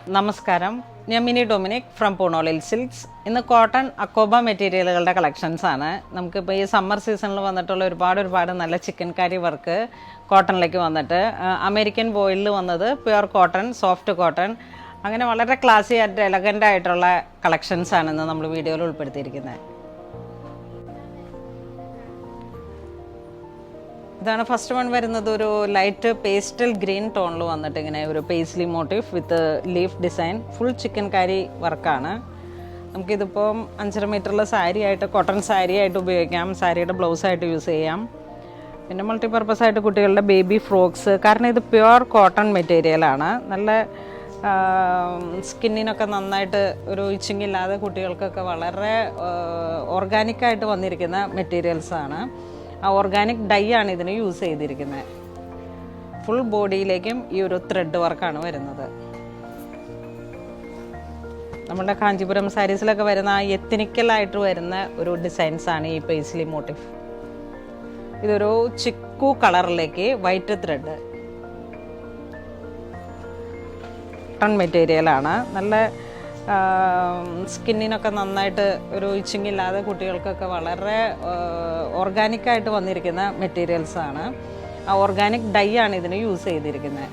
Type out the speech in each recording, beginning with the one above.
നമസ്കാരം, ഞാൻ mini Dominic from പൂണോളിൽ silks. ഇന്ന് കോട്ടൺ അക്കോബ മെറ്റീരിയലുകളുടെ കളക്ഷൻസ് ആണ്. നമുക്കിപ്പോൾ ഈ സമ്മർ സീസണിൽ വന്നിട്ടുള്ള ഒരുപാട് നല്ല ചിക്കൻ കാരി വർക്ക് കോട്ടണിലേക്ക് വന്നിട്ട്, അമേരിക്കൻ വോയിലിൽ വന്നത് പ്യുവർ കോട്ടൺ, സോഫ്റ്റ് കോട്ടൺ, അങ്ങനെ വളരെ ക്ലാസി ആയിട്ട് എലഗൻ്റ് ആയിട്ടുള്ള കളക്ഷൻസ് ആണ് ഇന്ന് നമ്മൾ വീഡിയോയിൽ ഉൾപ്പെടുത്തിയിരിക്കുന്നത്. ഇതാണ് ഫസ്റ്റ് വൺ വരുന്നത്. ഒരു ലൈറ്റ് പേസ്റ്റൽ ഗ്രീൻ ടോണിൽ വന്നിട്ട് ഇങ്ങനെ ഒരു paisley motif with leaf design, full chikankari വർക്കാണ്. നമുക്കിതിപ്പം 5.5 മീറ്ററിൽ സാരി ആയിട്ട്, കോട്ടൺ സാരി ആയിട്ട് ഉപയോഗിക്കാം, സാരിയുടെ ബ്ലൗസായിട്ട് യൂസ് ചെയ്യാം. പിന്നെ മൾട്ടിപർപ്പസ് ആയിട്ട് കുട്ടികളുടെ ബേബി ഫ്രോക്സ്, കാരണം ഇത് പ്യുവർ കോട്ടൺ മെറ്റീരിയലാണ്. നല്ല സ്കിന്നിനൊക്കെ നന്നായിട്ട് ഒരു ഇച്ചിങ് ഇല്ലാതെ കുട്ടികൾക്കൊക്കെ വളരെ ഓർഗാനിക്കായിട്ട് വന്നിരിക്കുന്ന മെറ്റീരിയൽസാണ്. ആ ഓർഗാനിക് ഡൈ ആണ് ഇതിന് യൂസ് ചെയ്തിരിക്കുന്നത്. ഫുൾ ബോഡിയിലേക്കും ഈ ഒരു ത്രെഡ് വർക്കാണ് വരുന്നത്. നമ്മുടെ കാഞ്ചീപുരം സാരീസിലൊക്കെ വരുന്ന ആ എത്തിനിക്കലായിട്ട് വരുന്ന ഒരു ഡിസൈൻസാണ് ഈ പേസ്ലി മോട്ടീവ്. ഇതൊരു ചിക്കു കളറിലേക്ക് വൈറ്റ് ത്രെഡ് കോട്ടൺ മെറ്റീരിയലാണ്. നല്ല സ്കിന്നിനൊക്കെ നന്നായിട്ട് ഒരു ഇച്ചിങ് ഇല്ലാതെ കുട്ടികൾക്കൊക്കെ വളരെ ഓർഗാനിക്കായിട്ട് വന്നിരിക്കുന്ന മെറ്റീരിയൽസാണ്. ആ ഓർഗാനിക് ഡൈ ആണ് ഇതിന് യൂസ് ചെയ്തിരിക്കുന്നത്.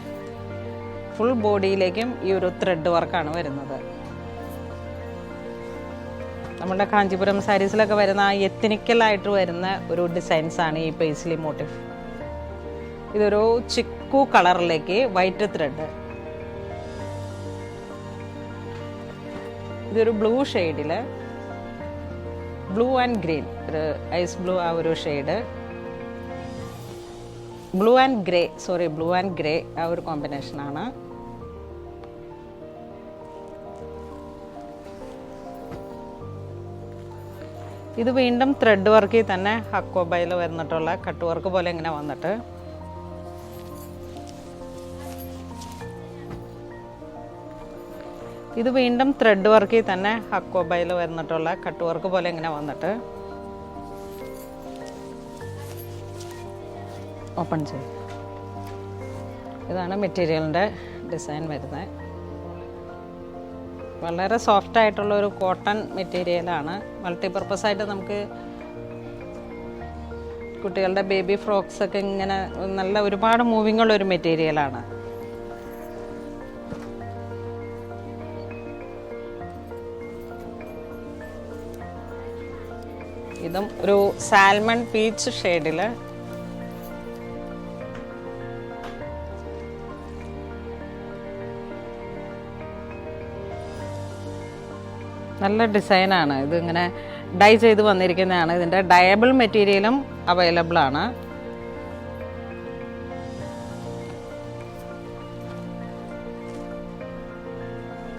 ഫുൾ ബോഡിയിലേക്കും ഈ ഒരു ത്രെഡ് വർക്കാണ് വരുന്നത്. നമ്മുടെ കാഞ്ചീപുരം സാരീസിലൊക്കെ വരുന്ന ആ എത്തിനിക്കലായിട്ട് വരുന്ന ഒരു ഡിസൈൻസാണ് ഈ പേസ്ലി മോട്ടീവ്. ഇതൊരു ചിക്കു കളറിലേക്ക് വൈറ്റ് ത്രെഡ്. ഇതൊരു ബ്ലൂ ഷെയ്ഡിൽ, ബ്ലൂ ആൻഡ് ഗ്രീൻ, ഒരു ഐസ് ബ്ലൂ ആ ഒരു ഷെയ്ഡ്, ബ്ലൂ ആൻഡ് ഗ്രേ ആ ഒരു കോമ്പിനേഷനാണ്. ഇത് വീണ്ടും ത്രെഡ് വർക്കിൽ തന്നെ അക്കോബയിൽ വന്നിട്ടുള്ള കട്ട് വർക്ക് പോലെ ഇങ്ങനെ വന്നിട്ട്, ഇത് വീണ്ടും ത്രെഡ് വർക്കിൽ തന്നെ അക്കോബയിൽ വന്നിട്ടുള്ള കട്ട് വർക്ക് പോലെ ഇങ്ങനെ വന്നിട്ട് ഓപ്പൺ ചെയ്യും. ഇതാണ് മെറ്റീരിയലിൻ്റെ ഡിസൈൻ വരുന്നത്. വളരെ സോഫ്റ്റ് ആയിട്ടുള്ള ഒരു കോട്ടൺ മെറ്റീരിയലാണ്. മൾട്ടിപർപ്പസ് ആയിട്ട് നമുക്ക് കുട്ടികളുടെ ബേബി ഫ്രോക്സ് ഒക്കെ ഇങ്ങനെ നല്ല ഒരുപാട് മൂവിങ് ഉള്ള ഒരു മെറ്റീരിയലാണ്. ഇതും ഒരു സാൽമൺ പീച്ച് ഷെയ്ഡിൽ, നല്ല ഡിസൈനാണ്. ഇതിങ്ങനെ ഡൈ ചെയ്ത് വന്നിരിക്കുന്നതാണ്. ഇതിൻ്റെ ഡയബിൾ മെറ്റീരിയലും അവൈലബിൾ ആണ്.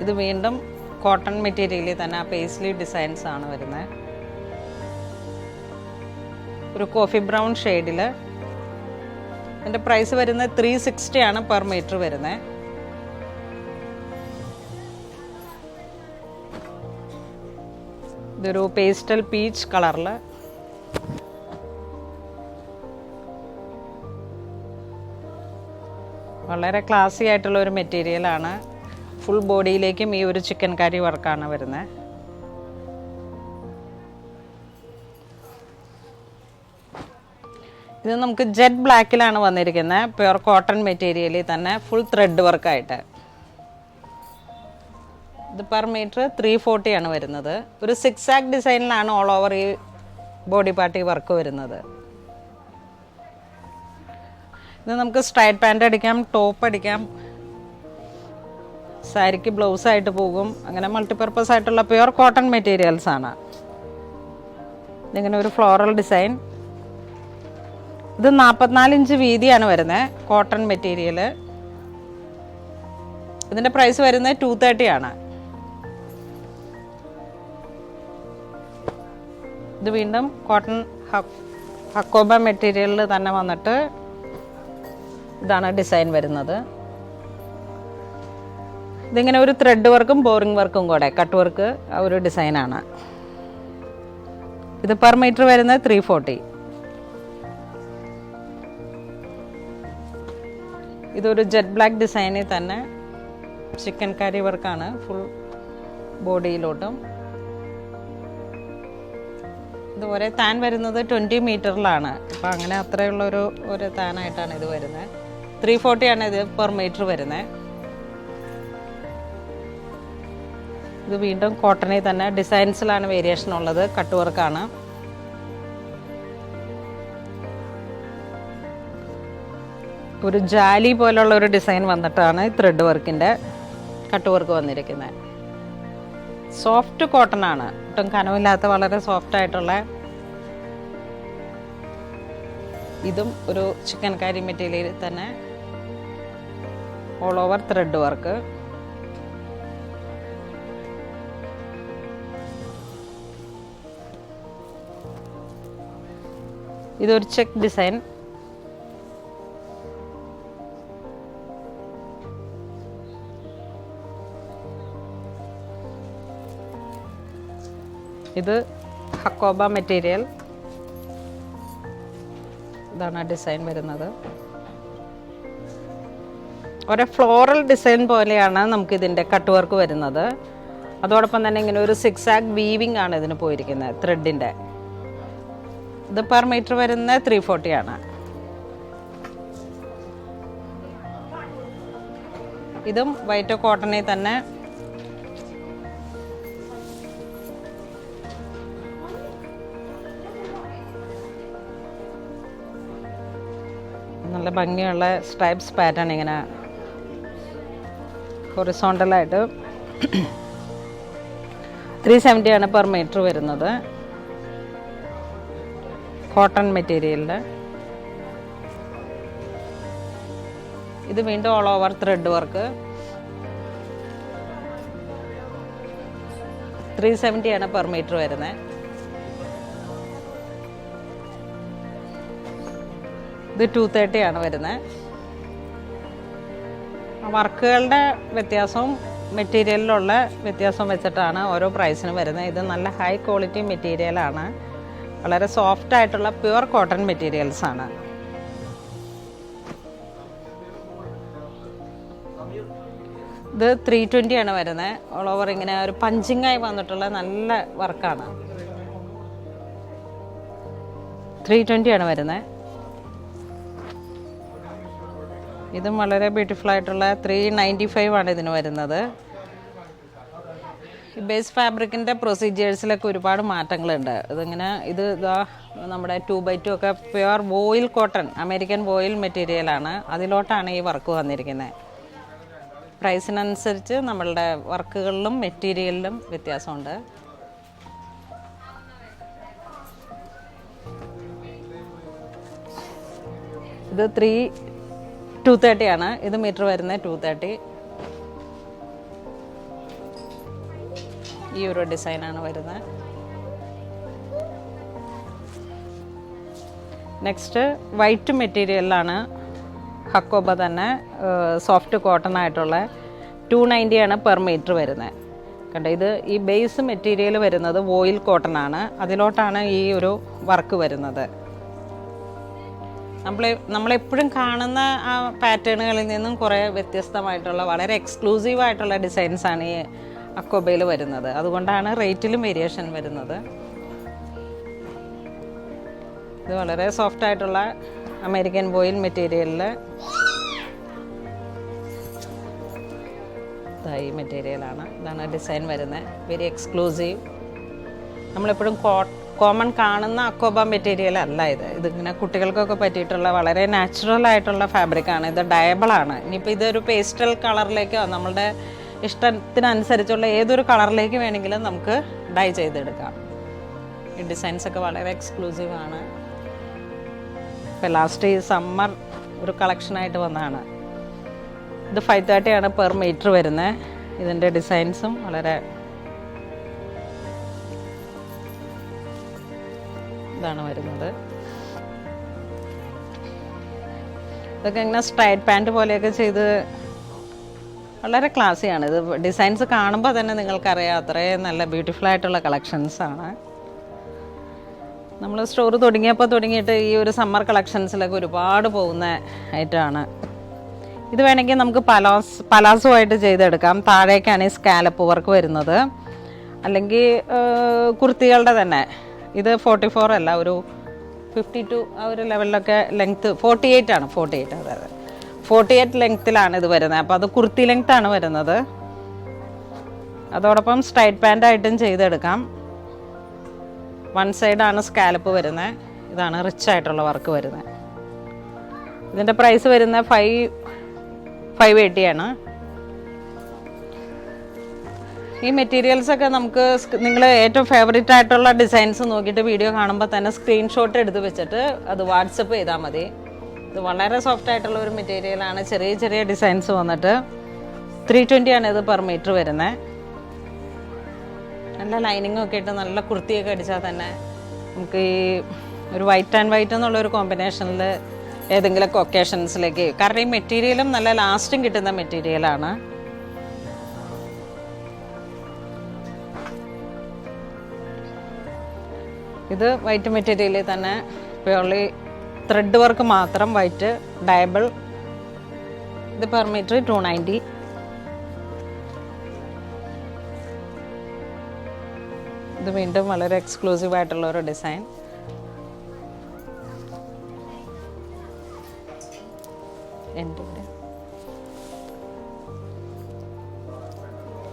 ഇത് വീണ്ടും കോട്ടൺ മെറ്റീരിയലിൽ തന്നെ ആ പേസ്ലി ഡിസൈൻസ് ആണ് വരുന്നത്. ഒരു കോഫി ബ്രൗൺ ഷെയ്ഡിൽ. ഇതിൻ്റെ പ്രൈസ് വരുന്നത് 360 ആണ് പെർ മീറ്റർ വരുന്നത്. ഇതൊരു പേസ്റ്റൽ പീച്ച് കളറിൽ, വളരെ ക്ലാസി ആയിട്ടുള്ള ഒരു മെറ്റീരിയലാണ്. ഫുൾ ബോഡിയിലേക്കും ഈ ഒരു ചിക്കൻ കാരി വർക്കാണ് വരുന്നത്. ഇത് നമുക്ക് ജെറ്റ് ബ്ലാക്കിലാണ് വന്നിരിക്കുന്നത്. പ്യുവർ കോട്ടൺ മെറ്റീരിയലിൽ തന്നെ ഫുൾ ത്രെഡ് വർക്കായിട്ട്. ഇത് പെർ മീറ്റർ 340 ആണ് വരുന്നത്. ഒരു 6 ആക്ക് ഡിസൈനിലാണ് ഓൾ ഓവർ ഈ ബോഡി പാർട്ടി വർക്ക് വരുന്നത്. ഇത് നമുക്ക് സ്ട്രൈറ്റ് പാൻറ് അടിക്കാം, ടോപ്പ് അടിക്കാം, സാരിക്ക് ബ്ലൗസായിട്ട് പോകും. അങ്ങനെ മൾട്ടിപർപ്പസ് ആയിട്ടുള്ള പ്യുവർ കോട്ടൺ മെറ്റീരിയൽസ് ആണ്. ഇതിങ്ങനെ ഒരു ഫ്ലോറൽ ഡിസൈൻ. ഇത് 44 ഇഞ്ച് വീതിയാണ് വരുന്നത്, കോട്ടൺ മെറ്റീരിയൽ. ഇതിൻ്റെ പ്രൈസ് വരുന്നത് 230 ആണ്. ഇത് വീണ്ടും കോട്ടൺ ഹക്കോബ മെറ്റീരിയലിൽ തന്നെ വന്നിട്ട് ഇതാണ് ഡിസൈൻ വരുന്നത്. ഇതിങ്ങനെ ഒരു ത്രെഡ് വർക്കും ബോറിംഗ് വർക്കും കൂടെ, കട്ട് വർക്ക് ആ ഒരു ഡിസൈനാണ്. ഇത് പെർ മീറ്റർ വരുന്നത് 340. ഇതൊരു ജെറ്റ് ബ്ലാക്ക് ഡിസൈനിൽ തന്നെ ചിക്കൻ കറി വർക്കാണ് ഫുൾ ബോഡിയിലോട്ടും. ഇത് ഒരേ താൻ വരുന്നത് 20 മീറ്ററിലാണ്. അപ്പോൾ അങ്ങനെ അത്രയുള്ള ഒരു താനായിട്ടാണ് ഇത് വരുന്നത്. 340 ആണ് ഇത് പെർ മീറ്റർ വരുന്നത്. ഇത് വീണ്ടും കോട്ടണിൽ തന്നെ ഡിസൈൻസിലാണ് വേരിയേഷൻ ഉള്ളത്. കട്ട് വർക്കാണ്. ഒരു ജാലി പോലുള്ള ഒരു ഡിസൈൻ വന്നിട്ടാണ് ത്രെഡ് വർക്കിൻ്റെ കട്ട് വർക്ക് വന്നിരിക്കുന്നത്. സോഫ്റ്റ് കോട്ടൺ ആണ്, ഒട്ടും കനമില്ലാത്ത വളരെ സോഫ്റ്റ് ആയിട്ടുള്ള. ഇതും ഒരു ചിക്കൻ കാരി മെറ്റീരിയലിൽ തന്നെ ഓൾ ഓവർ ത്രെഡ് വർക്ക്. ഇതൊരു ചെക്ക് ഡിസൈൻ. ഇത് ഹക്കോബ മെറ്റീരിയൽ. ഇതാണ് ഡിസൈൻ വരുന്നത്. ഒരു ഫ്ലോറൽ ഡിസൈൻ പോലെയാണ് നമുക്കിതിൻ്റെ കട്ട് വർക്ക് വരുന്നത്. അതോടൊപ്പം തന്നെ ഇങ്ങനെ ഒരു സിക്സാഗ് വീവിംഗ് ആണ് ഇതിന് പോയിരിക്കുന്നത് ത്രെഡിൻ്റെ. ഇത് പെർ മീറ്റർ വരുന്ന 340 ആണ്. ഇതും വൈറ്റ് കോട്ടണിൽ തന്നെ നല്ല ഭംഗിയുള്ള സ്ട്രൈപ്സ് പാറ്റേൺ ഇങ്ങനെ ഹൊറിസോണ്ടലായിട്ട് 370 ആണ് പെർ മീറ്റർ വരുന്നത്. കോട്ടൺ മെറ്റീരിയലിൽ ഇത് വീണ്ടും ഓൾ ഓവർ ത്രെഡ് വർക്ക്. 370 ആണ് പെർ മീറ്റർ വരുന്നത്. ഇത് 230 ആണ് വരുന്നത്. വർക്കുകളുടെ വ്യത്യാസവും മെറ്റീരിയലിലുള്ള വ്യത്യാസം വെച്ചിട്ടാണ് ഓരോ പ്രൈസിന് വരുന്നത്. ഇത് നല്ല ഹൈ ക്വാളിറ്റി മെറ്റീരിയലാണ്. വളരെ സോഫ്റ്റ് ആയിട്ടുള്ള പ്യുവർ കോട്ടൺ മെറ്റീരിയൽസ് ആണ്. ഇത് 320 ആണ് വരുന്നത്. ഓൾ ഓവർ ഇങ്ങനെ ഒരു പഞ്ചിങ് ആയി വന്നിട്ടുള്ള നല്ല വർക്കാണ്. 320 ആണ് വരുന്നത്. ഇതും വളരെ ബ്യൂട്ടിഫുൾ ആയിട്ടുള്ള 395 ആണ് ഇതിന് വരുന്നത്. ഈ ബേസ് ഫാബ്രിക്കിൻ്റെ പ്രൊസീജിയേഴ്സിലൊക്കെ ഒരുപാട് മാറ്റങ്ങളുണ്ട്. ഇത് നമ്മുടെ 2x2 ഒക്കെ പ്യുവർ വോയിൽ കോട്ടൺ, അമേരിക്കൻ വോയിൽ മെറ്റീരിയലാണ്. അതിലോട്ടാണ് ഈ വർക്ക് വന്നിരിക്കുന്നത്. പ്രൈസിനനുസരിച്ച് നമ്മളുടെ വർക്കുകളിലും മെറ്റീരിയലിലും വ്യത്യാസമുണ്ട്. ഇത് 230 ആണ്. ഇത് മീറ്റർ വരുന്നത് 230. ഈ ഒരു ഡിസൈനാണ് വരുന്നത്. നെക്സ്റ്റ് വൈറ്റ് മെറ്റീരിയലിലാണ് ഹക്കോബ തന്നെ സോഫ്റ്റ് കോട്ടൺ ആയിട്ടുള്ള 290 ആണ് പെർ മീറ്റർ വരുന്നത്. കണ്ടോ, ഇത് ഈ ബേസ് മെറ്റീരിയൽ വരുന്നത് വോയിൽ കോട്ടൺ ആണ്. അതിലോട്ടാണ് ഈ ഒരു വർക്ക് വരുന്നത്. നമ്മളെപ്പോഴും കാണുന്ന ആ പാറ്റേണുകളിൽ നിന്നും കുറേ വ്യത്യസ്തമായിട്ടുള്ള വളരെ എക്സ്ക്ലൂസീവായിട്ടുള്ള ഡിസൈൻസാണ് ഈ അക്കോബയിൽ വരുന്നത്. അതുകൊണ്ടാണ് റേറ്റിലും വേരിയേഷൻ വരുന്നത്. ഇത് വളരെ സോഫ്റ്റ് ആയിട്ടുള്ള അമേരിക്കൻ വോയിൽ മെറ്റീരിയലിൽ ഈ മെറ്റീരിയലാണ്. ഇതാണ് ഡിസൈൻ വരുന്നത്. Very exclusive. നമ്മളെപ്പോഴും കോമൺ കാണുന്ന അക്കോബ മെറ്റീരിയൽ അല്ല ഇത്. ഇതിങ്ങനെ കുട്ടികൾക്കൊക്കെ പറ്റിയിട്ടുള്ള വളരെ നാച്ചുറൽ ആയിട്ടുള്ള ഫാബ്രിക്കാണ്. ഇത് ഡയബിളാണ്. ഇനിയിപ്പോൾ ഇതൊരു പേസ്റ്റൽ കളറിലേക്കോ നമ്മളുടെ ഇഷ്ടത്തിനനുസരിച്ചുള്ള ഏതൊരു കളറിലേക്ക് വേണമെങ്കിലും നമുക്ക് ഡൈ ചെയ്തെടുക്കാം. ഈ ഡിസൈൻസൊക്കെ വളരെ എക്സ്ക്ലൂസീവാണ്. ഇപ്പോൾ ലാസ്റ്റ് ഈ സമ്മർ ഒരു കളക്ഷനായിട്ട് വന്നതാണ്. ഇത് 530 ആണ് പെർ മീറ്റർ വരുന്നത്. ഇതിൻ്റെ ഡിസൈൻസും വളരെ ഇതാണ് വരുന്നത്. ഇതൊക്കെ ഇങ്ങനെ സ്ട്രൈറ്റ് പാൻറ്റ് പോലെയൊക്കെ ചെയ്ത് വളരെ ക്ലാസ്സിയാണ്. ഇത് ഡിസൈൻസ് കാണുമ്പോൾ തന്നെ നിങ്ങൾക്കറിയാം അത്രയും നല്ല ബ്യൂട്ടിഫുൾ ആയിട്ടുള്ള കളക്ഷൻസാണ്. നമ്മൾ സ്റ്റോർ തുടങ്ങിയിട്ട് ഈ ഒരു സമ്മർ കളക്ഷൻസിലൊക്കെ ഒരുപാട് പോകുന്ന ഐറ്റമാണ്. ഇത് വേണമെങ്കിൽ നമുക്ക് പലാസോ ആയിട്ട് ചെയ്തെടുക്കാം. താഴേക്കാണ് ഈ സ്കാലപ്പ് വർക്ക് വരുന്നത്. അല്ലെങ്കിൽ കുർത്തികളുടെ തന്നെ ഇത് 44 അല്ല, ഒരു 52 ആ ഒരു ലെവലിലൊക്കെ ലെങ്ത്ത് 48 ആണ്. 48 അതായത് 48 ലെങ്ത്തിലാണ് ഇത് വരുന്നത്. അപ്പോൾ അത് കുർത്തി ലെങ്ത്താണ് വരുന്നത്. അതോടൊപ്പം സ്ട്രൈറ്റ് പാൻ്റായിട്ടും ചെയ്തെടുക്കാം. വൺ സൈഡാണ് സ്കാലപ്പ് വരുന്നത്. ഇതാണ് റിച്ച് ആയിട്ടുള്ള വർക്ക് വരുന്നത്. ഇതിൻ്റെ പ്രൈസ് വരുന്നത് 580 ആണ്. ഈ മെറ്റീരിയൽസൊക്കെ നമുക്ക് നിങ്ങൾ ഏറ്റവും ഫേവറേറ്റ് ആയിട്ടുള്ള ഡിസൈൻസ് നോക്കിയിട്ട് വീഡിയോ കാണുമ്പോൾ തന്നെ സ്ക്രീൻഷോട്ട് എടുത്ത് വെച്ചിട്ട് അത് വാട്സപ്പ് ചെയ്താൽ മതി. ഇത് വളരെ സോഫ്റ്റ് ആയിട്ടുള്ള ഒരു മെറ്റീരിയലാണ്. ചെറിയ ചെറിയ ഡിസൈൻസ് വന്നിട്ട് 320 ആണ് ഇത് പെർ മീറ്റർ വരുന്നത്. നല്ല ലൈനിങ്ങും ഒക്കെ ഇട്ട് നല്ല കുർത്തിയൊക്കെ അടിച്ചാൽ തന്നെ നമുക്ക് ഈ ഒരു വൈറ്റ് ആൻഡ് വൈറ്റ് എന്നുള്ളൊരു കോമ്പിനേഷനിൽ ഏതെങ്കിലും ഒക്കേഷൻസിലേക്ക്, കാരണം ഈ മെറ്റീരിയലും നല്ല ലാസ്റ്റും കിട്ടുന്ന മെറ്റീരിയലാണ്. ഇത് വൈറ്റ് മെറ്റീരിയലിൽ തന്നെ പ്യുവർലി ത്രെഡ് വർക്ക് മാത്രം, വൈറ്റ് ഡയബിൾ. ഇത് പെർ മീറ്റർ 290. ഇത് വീണ്ടും വളരെ എക്സ്ക്ലൂസീവ് ആയിട്ടുള്ള ഒരു ഡിസൈൻ.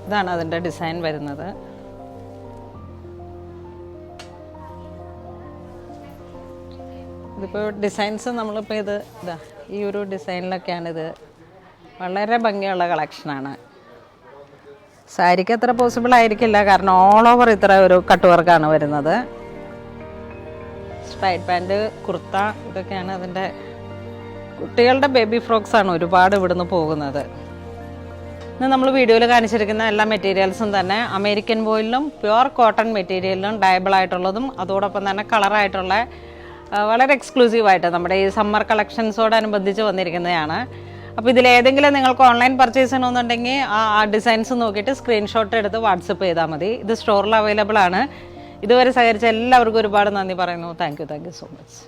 ഇതാണ് അതിൻ്റെ ഡിസൈൻ വരുന്നത്. ഇതിപ്പോൾ ഡിസൈൻസ് നമ്മളിപ്പോൾ ഇതാ ഈ ഒരു ഡിസൈനിലൊക്കെയാണിത്. വളരെ ഭംഗിയുള്ള കളക്ഷനാണ്. സാരിക്ക് അത്ര പോസിബിൾ ആയിരിക്കില്ല, കാരണം ഓൾ ഓവർ ഇത്ര ഒരു കട്ട് വർക്കാണ് വരുന്നത്. സ്ട്രൈറ്റ് പാൻറ്റ്, കുർത്ത, ഇതൊക്കെയാണ് അതിൻ്റെ. കുട്ടികളുടെ ബേബി ഫ്രോക്സാണ് ഒരുപാട് ഇവിടുന്ന് പോകുന്നത്. ഇന്ന് നമ്മൾ വീഡിയോയിൽ കാണിച്ചിരിക്കുന്ന എല്ലാ മെറ്റീരിയൽസും തന്നെ അമേരിക്കൻ വോയിലും പ്യുവർ കോട്ടൺ മെറ്റീരിയലിലും ഡയബിൾ ആയിട്ടുള്ളതും അതോടൊപ്പം തന്നെ കളറായിട്ടുള്ള വളരെ എക്സ്ക്ലൂസീവായിട്ട് നമ്മുടെ ഈ സമ്മർ കളക്ഷൻസോടനുബന്ധിച്ച് വന്നിരിക്കുന്നതാണ്. അപ്പോൾ ഇതിലേതെങ്കിലും നിങ്ങൾക്ക് ഓൺലൈൻ പർച്ചേസ് ചെയ്യണമെന്നുണ്ടെങ്കിൽ ആ ഡിസൈൻസ് നോക്കിയിട്ട് സ്ക്രീൻഷോട്ട് എടുത്ത് വാട്സപ്പ് ചെയ്താൽ മതി. ഇത് സ്റ്റോറിൽ അവൈലബിൾ ആണ്. ഇതുവരെ സഹകരിച്ച എല്ലാവർക്കും ഒരുപാട് നന്ദി പറയുന്നു. Thank you so much.